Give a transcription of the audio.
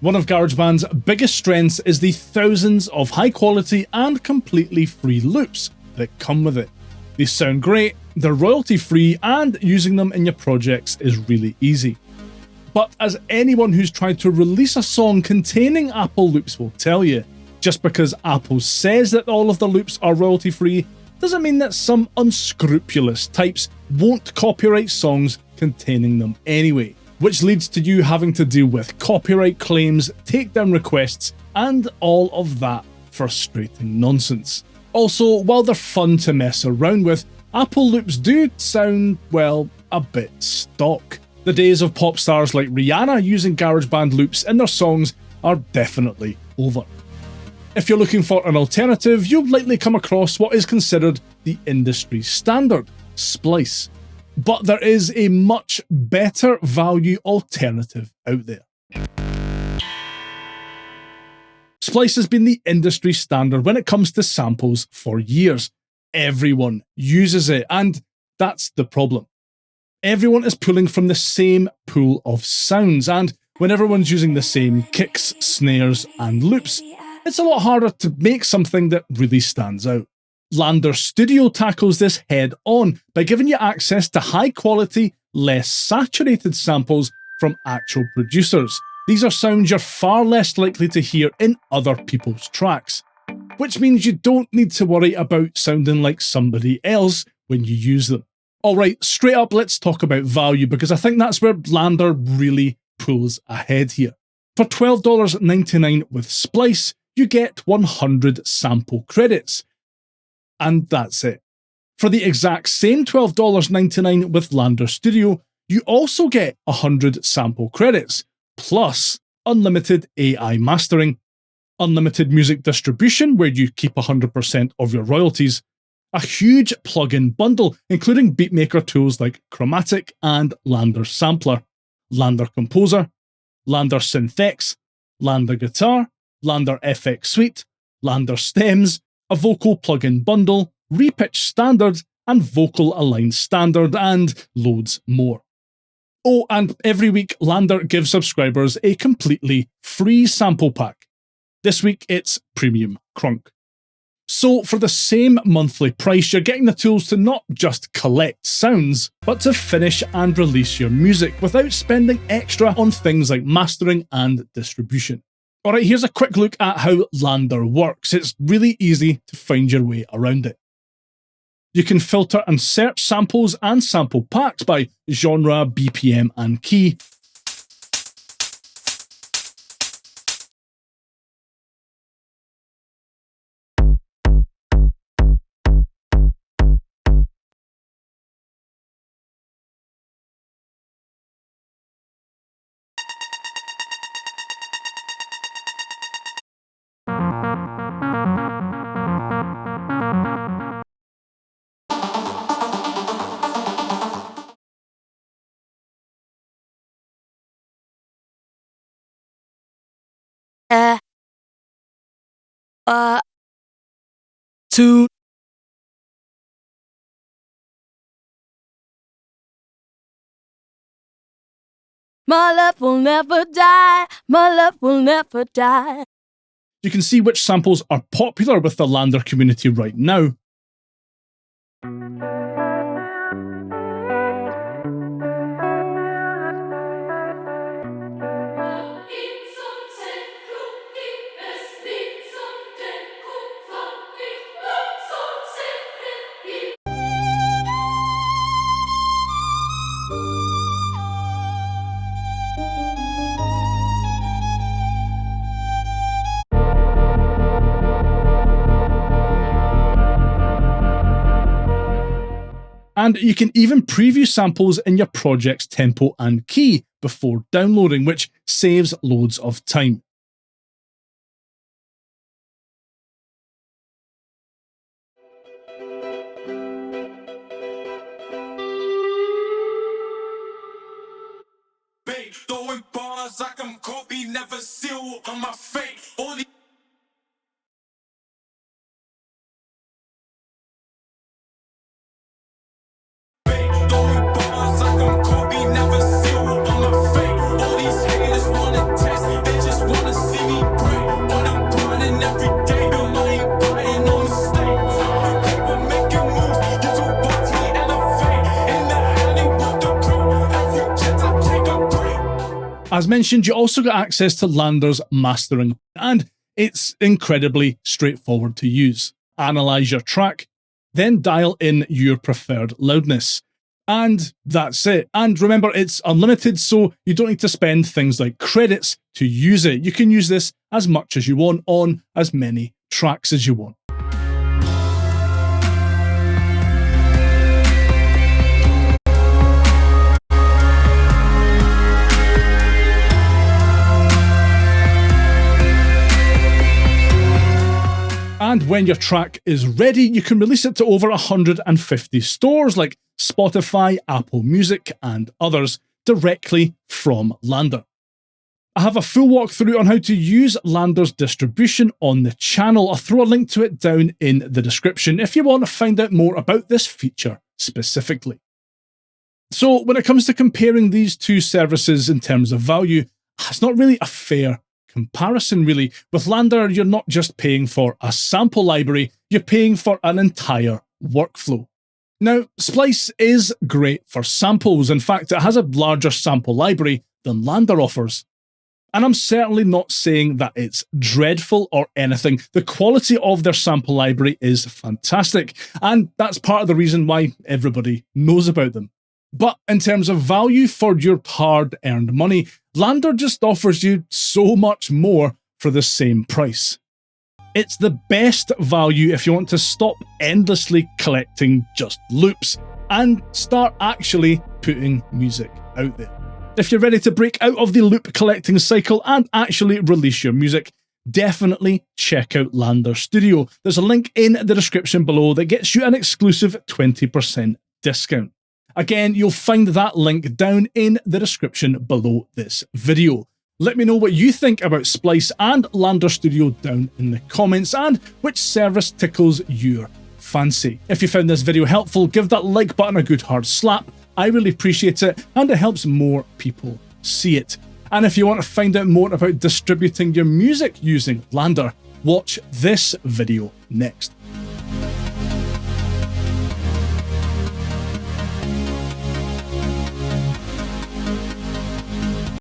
One of GarageBand's biggest strengths is the thousands of high quality and completely free loops that come with it. They sound great, they're royalty free, and using them in your projects is really easy. But as anyone who's tried to release a song containing Apple loops will tell you, just because Apple says that all of the loops are royalty free doesn't mean that some unscrupulous types won't copyright songs containing them anyway, which leads to you having to deal with copyright claims, takedown requests, and all of that frustrating nonsense. Also, while they're fun to mess around with, Apple loops do sound, well, a bit stock. The days of pop stars like Rihanna using GarageBand loops in their songs are definitely over. If you're looking for an alternative, you'll likely come across what is considered the industry standard, Splice. But there is a much better value alternative out there. Splice has been the industry standard when it comes to samples for years. Everyone uses it, and that's the problem. Everyone is pulling from the same pool of sounds, and when everyone's using the same kicks, snares, and loops, it's a lot harder to make something that really stands out. LANDR Studio tackles this head on by giving you access to high quality, less saturated samples from actual producers. These are sounds you're far less likely to hear in other people's tracks, which means you don't need to worry about sounding like somebody else when you use them. Alright, straight up, let's talk about value, because I think that's where LANDR really pulls ahead here. For $12.99 with Splice, you get 100 sample credits. And that's it. For the exact same $12.99 with LANDR Studio, you also get 100 sample credits, plus unlimited AI mastering, unlimited music distribution where you keep 100% of your royalties, a huge plugin bundle including beatmaker tools like Chromatic and LANDR Sampler, LANDR Composer, LANDR Synthex, LANDR Guitar, LANDR FX Suite, LANDR Stems, a vocal plugin bundle, repitch standard, and vocal align standard, and loads more. Oh, and every week LANDR gives subscribers a completely free sample pack. This week it's Premium Crunk. So for the same monthly price, you're getting the tools to not just collect sounds, but to finish and release your music without spending extra on things like mastering and distribution. Alright, here's a quick look at how LANDR works. It's really easy to find your way around it. You can filter and search samples and sample packs by genre, BPM, and key. Two. My love will never die. My love will never die. You can see which samples are popular with the LANDR community right now. And you can even preview samples in your project's tempo and key before downloading, which saves loads of time. Throwing bars like I'm Kobe, never seal on my face. Only throwing bars like I'm Kobe, never seal on my face. All these haters wanna test, they just want As mentioned, you also get access to LANDR's mastering, and it's incredibly straightforward to use. Analyze your track, then dial in your preferred loudness. And that's it. And remember, it's unlimited, so you don't need to spend things like credits to use it. You can use this as much as you want on as many tracks as you want. And when your track is ready, you can release it to over 150 stores like Spotify, Apple Music, and others directly from LANDR. I have a full walkthrough on how to use LANDR's distribution on the channel. I'll throw a link to it down in the description if you want to find out more about this feature specifically. So when it comes to comparing these two services in terms of value, it's not really a fair comparison, really. With LANDR, you're not just paying for a sample library, you're paying for an entire workflow. Now, Splice is great for samples. In fact, it has a larger sample library than LANDR offers. And I'm certainly not saying that it's dreadful or anything. The quality of their sample library is fantastic, and that's part of the reason why everybody knows about them. But in terms of value for your hard-earned money, LANDR just offers you so much more for the same price. It's the best value if you want to stop endlessly collecting just loops and start actually putting music out there. If you're ready to break out of the loop collecting cycle and actually release your music, definitely check out LANDR Studio. There's a link in the description below that gets you an exclusive 20% discount. Again, you'll find that link down in the description below this video. Let me know what you think about Splice and LANDR Studio down in the comments, and which service tickles your fancy. If you found this video helpful, give that like button a good hard slap. I really appreciate it, and it helps more people see it. And if you want to find out more about distributing your music using LANDR, watch this video next.